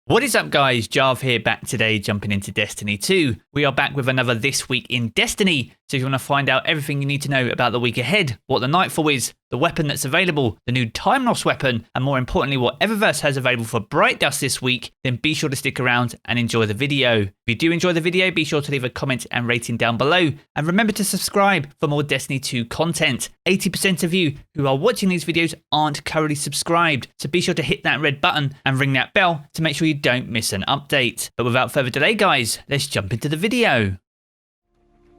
What is up guys, Jarv here, back today jumping into Destiny 2. We are back with another This Week in Destiny, so if you want to find out everything you need to know about the week ahead, what the Nightfall is, the weapon that's available, the new Timelost weapon, and more importantly what Eververse has available for Bright Dust this week, then be sure to stick around and enjoy the video. If you do enjoy the video, be sure to leave a comment and rating down below, and remember to subscribe for more Destiny 2 content. 80% of you who are watching these videos aren't currently subscribed, so be sure to hit that red button and ring that bell to make sure you don't miss an update. But without further delay guys, let's jump into the video.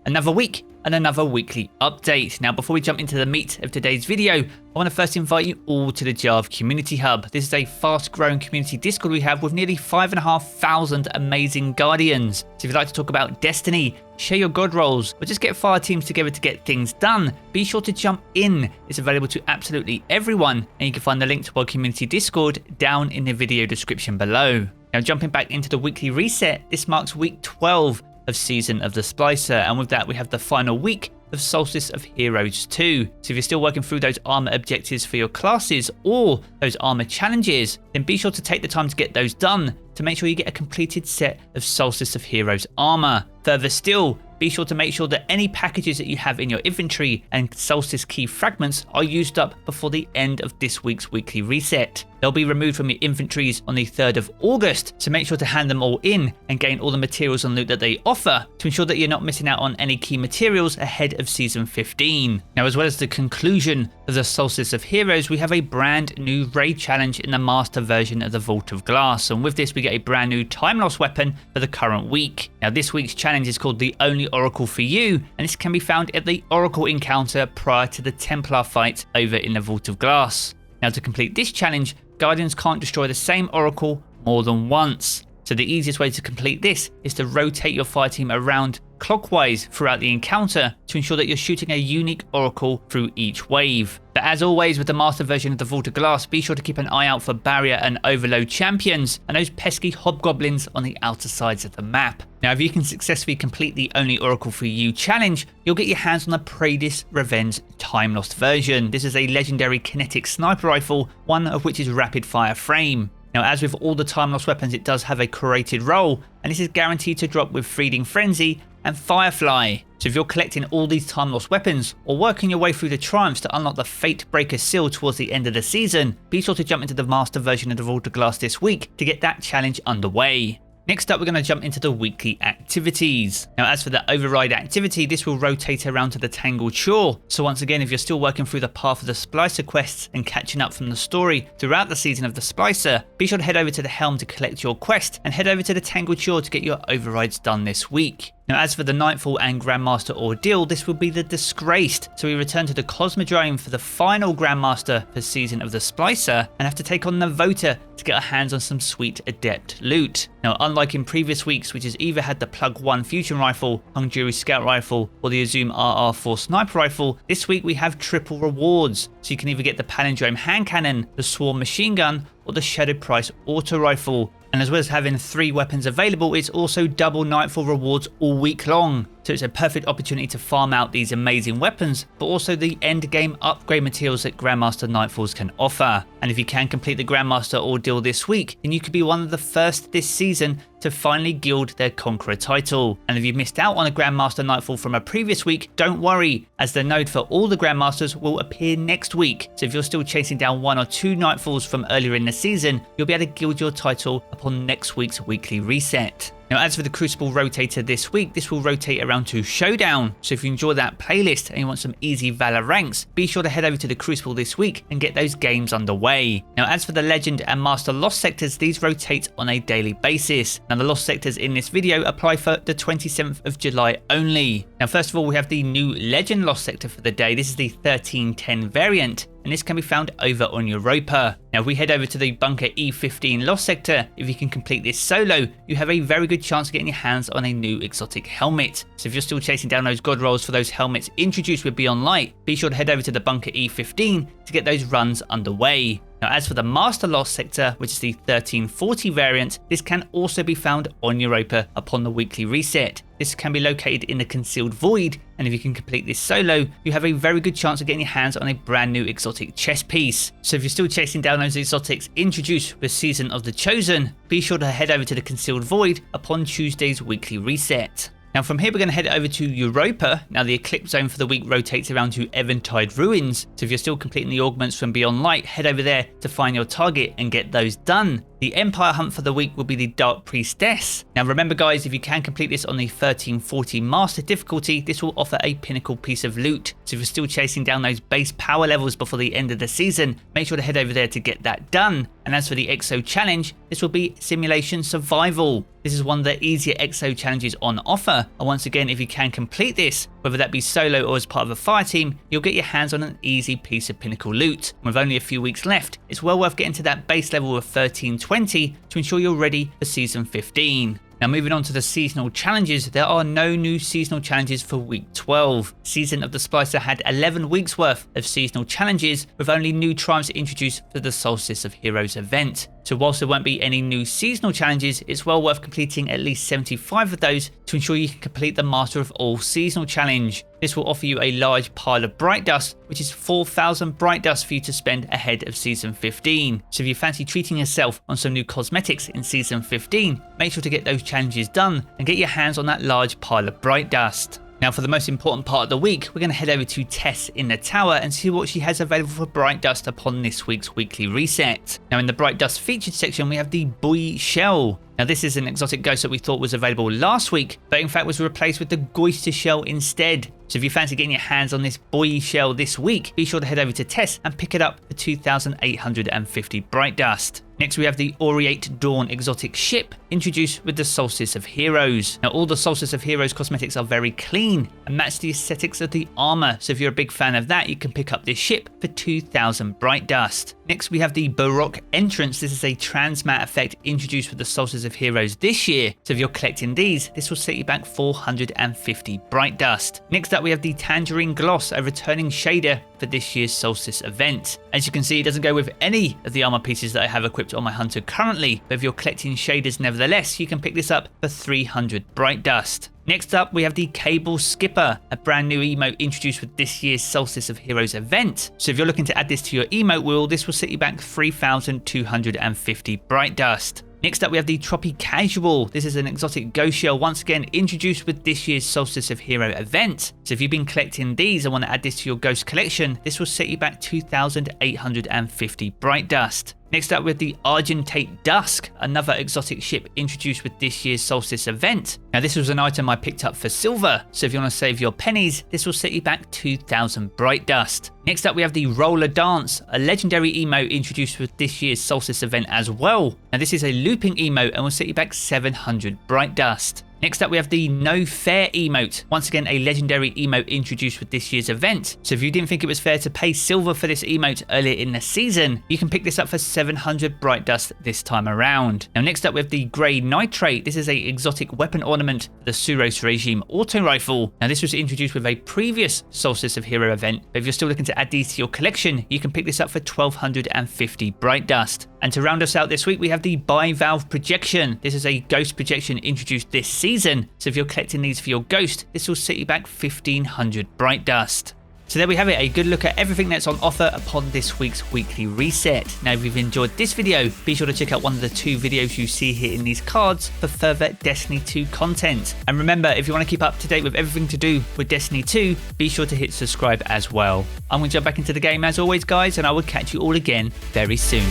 Another week and another weekly update. Now before we jump into the meat of today's video, I want to first invite you all to the Jarv Community Hub. This is a fast growing community Discord we have with nearly 5,500 amazing Guardians. So if you'd like to talk about Destiny, share your god rolls, or just get fire teams together to get things done, be sure to jump in. It's available to absolutely everyone, and you can find the link to our community Discord down in the video description below. Now jumping back into the weekly reset, this marks week 12 of Season of the Splicer, and with that we have the final week of Solstice of Heroes 2. So if you're still working through those armor objectives for your classes or those armor challenges, then be sure to take the time to get those done to make sure you get a completed set of Solstice of Heroes armor. Further still, be sure to make sure that any packages that you have in your inventory and Solstice key fragments are used up before the end of this week's weekly reset. They'll be removed from your inventories on the 3rd of August, so make sure to hand them all in and gain all the materials and loot that they offer to ensure that you're not missing out on any key materials ahead of Season 15. Now as well as the conclusion of the Solstice of Heroes, we have a brand new raid challenge in the master version of the Vault of Glass, and with this we get a brand new Timelost weapon for the current week. Now this week's challenge is called the Only Oracle for You, and this can be found at the Oracle encounter prior to the Templar fight over in the Vault of Glass. Now to complete this challenge, Guardians can't destroy the same Oracle more than once. So the easiest way to complete this is to rotate your fire team around clockwise throughout the encounter to ensure that you're shooting a unique Oracle through each wave. But as always with the master version of the Vault of Glass, be sure to keep an eye out for barrier and overload champions and those pesky hobgoblins on the outer sides of the map. Now if you can successfully complete the Only Oracle for You challenge, you'll get your hands on the Praedis Revenge Timelost version. This is a legendary kinetic sniper rifle, one of which is rapid fire frame. Now as with all the Timelost weapons, it does have a curated role, and this is guaranteed to drop with Feeding Frenzy and Firefly. So if you're collecting all these Timelost weapons or working your way through the triumphs to unlock the Fate Breaker seal towards the end of the season, be sure to jump into the master version of the Vault of Glass this week to get that challenge underway. Next up, we're going to jump into the weekly activities. Now as for the override activity, this will rotate around to the Tangled Shore. So once again, if you're still working through the Path of the Splicer quests and catching up from the story throughout the season of the Splicer, be sure to head over to the Helm to collect your quest and head over to the Tangled Shore to get your overrides done this week. Now as for the Nightfall and Grandmaster Ordeal, this will be the Disgraced, so we return to the Cosmodrome for the final Grandmaster for Season of the Splicer and have to take on the Voter to get our hands on some sweet Adept loot. Now unlike in previous weeks, which has either had the Plug 1 Fusion Rifle, Hungary Scout Rifle or the Azum RR4 Sniper Rifle, this week we have triple rewards, so you can either get the Palindrome Hand Cannon, the Swarm Machine Gun or the Shadow Price Auto Rifle. And as well as having 3 weapons available, it's also double Nightfall rewards all week long. So it's a perfect opportunity to farm out these amazing weapons, but also the end game upgrade materials that Grandmaster Nightfalls can offer. And if you can complete the Grandmaster Ordeal this week, then you could be one of the first this season to finally gild their Conqueror title. And if you've missed out on a Grandmaster Nightfall from a previous week, don't worry, as the node for all the Grandmasters will appear next week. So if you're still chasing down 1 or 2 Nightfalls from earlier in the season, you'll be able to gild your title upon next week's weekly reset. Now as for the Crucible rotator this week, this will rotate around to Showdown, so if you enjoy that playlist and you want some easy Valor ranks, be sure to head over to the Crucible this week and get those games underway. Now as for the Legend and Master Lost sectors, these rotate on a daily basis. Now the Lost sectors in this video apply for the 27th of July only. Now first of all, we have the new Legend Lost sector for the day. This is the 1310 variant, and this can be found over on Europa. Now if we head over to the Bunker E15 Lost sector, if you can complete this solo, you have a very good chance of getting your hands on a new exotic helmet. So if you're still chasing down those god rolls for those helmets introduced with Beyond Light, be sure to head over to the Bunker E15 to get those runs underway. Now, as for the Master Lost sector, which is the 1340 variant, this can also be found on Europa upon the weekly reset. This can be located in the Concealed Void, and if you can complete this solo, you have a very good chance of getting your hands on a brand new exotic chest piece. So if you're still chasing down those exotics introduced with Season of the Chosen, be sure to head over to the Concealed Void upon Tuesday's weekly reset. Now from here we're going to head over to Europa. Now the Eclipse Zone for the week rotates around to Eventide Ruins, so if you're still completing the augments from Beyond Light, head over there to find your target and get those done. The Empire Hunt for the week will be the Dark Priestess. Now remember guys, if you can complete this on the 1340 Master difficulty, this will offer a pinnacle piece of loot. So if you're still chasing down those base power levels before the end of the season, make sure to head over there to get that done. And as for the EXO challenge, this will be Simulation Survival. This is one of the easier EXO challenges on offer. And once again, if you can complete this, whether that be solo or as part of a fire team, you'll get your hands on an easy piece of pinnacle loot. And with only a few weeks left, it's well worth getting to that base level of 1320 to ensure you're ready for Season 15. Now moving on to the seasonal challenges, there are no new seasonal challenges for week 12. Season of the Splicer had 11 weeks worth of seasonal challenges, with only new triumphs introduced for the Solstice of Heroes event. So whilst there won't be any new seasonal challenges, it's well worth completing at least 75 of those to ensure you can complete the Master of All seasonal challenge. This will offer you a large pile of Bright Dust, which is 4,000 Bright Dust for you to spend ahead of Season 15. So if you fancy treating yourself on some new cosmetics in Season 15, make sure to get those challenges done and get your hands on that large pile of Bright Dust. Now for the most important part of the week, we're going to head over to Tess in the tower and see what she has available for Bright Dust upon this week's weekly reset. Now in the Bright Dust featured section, we have the BUOY shell. Now this is an exotic ghost that we thought was available last week, but in fact was replaced with the Goyster shell instead. So if you fancy getting your hands on this BUOY shell this week, be sure to head over to Tess and pick it up for 2,850 Bright Dust. Next we have the AUREATE Dawn exotic ship, introduced with the Solstice of Heroes. Now all the Solstice of Heroes cosmetics are very clean and match the aesthetics of the armor, so if you're a big fan of that, you can pick up this ship for 2,000 Bright Dust. Next we have the BAROQUE entrance. This is a transmat effect introduced with the Solstice of Heroes this year, so if you're collecting these, this will set you back 450 Bright Dust. Next up we have the Tangerine Gloss, a returning shader for this year's Solstice event. As you can see, it doesn't go with any of the armor pieces that I have equipped on my hunter currently, but if you're collecting shaders nevertheless, you can pick this up for 300 Bright Dust. Next up we have the Cable Skipper, a brand new emote introduced with this year's Solstice of Heroes event. So if you're looking to add this to your emote wheel, this will set you back 3,250 Bright Dust. Next up we have the Tropi Casual. This is an exotic ghost shell once again introduced with this year's Solstice of Hero event. So if you've been collecting these and want to add this to your ghost collection, this will set you back 2,850 Bright Dust. Next up with the Argentate DUSK, another exotic ship introduced with this year's Solstice event. Now this was an item I picked up for silver, so if you want to save your pennies, this will set you back 2,000 Bright Dust. Next up we have the Roller Dance, a legendary emote introduced with this year's Solstice event as well. Now this is a looping emote and will set you back 700 Bright Dust. Next up we have the No Fair emote, once again a legendary emote introduced with this year's event. So if you didn't think it was fair to pay silver for this emote earlier in the season, you can pick this up for 700 Bright Dust this time around. Now next up we have the Grey Nitrate. This is a exotic weapon ornament for the Suros Regime auto rifle. Now this was introduced with a previous Solstice of Hero event, but if you're still looking to add these to your collection, you can pick this up for 1,250 Bright Dust. And to round us out this week, we have the BIVALVE projection. This is a ghost projection introduced this season, so if you're collecting these for your ghost, this will set you back 1,500 Bright Dust. So there we have it, a good look at everything that's on offer upon this week's weekly reset. Now if you've enjoyed this video, be sure to check out one of the 2 videos you see here in these cards for further Destiny 2 content. And remember, if you want to keep up to date with everything to do with Destiny 2, be sure to hit subscribe as well. I'm going to jump back into the game as always guys, and I will catch you all again very soon.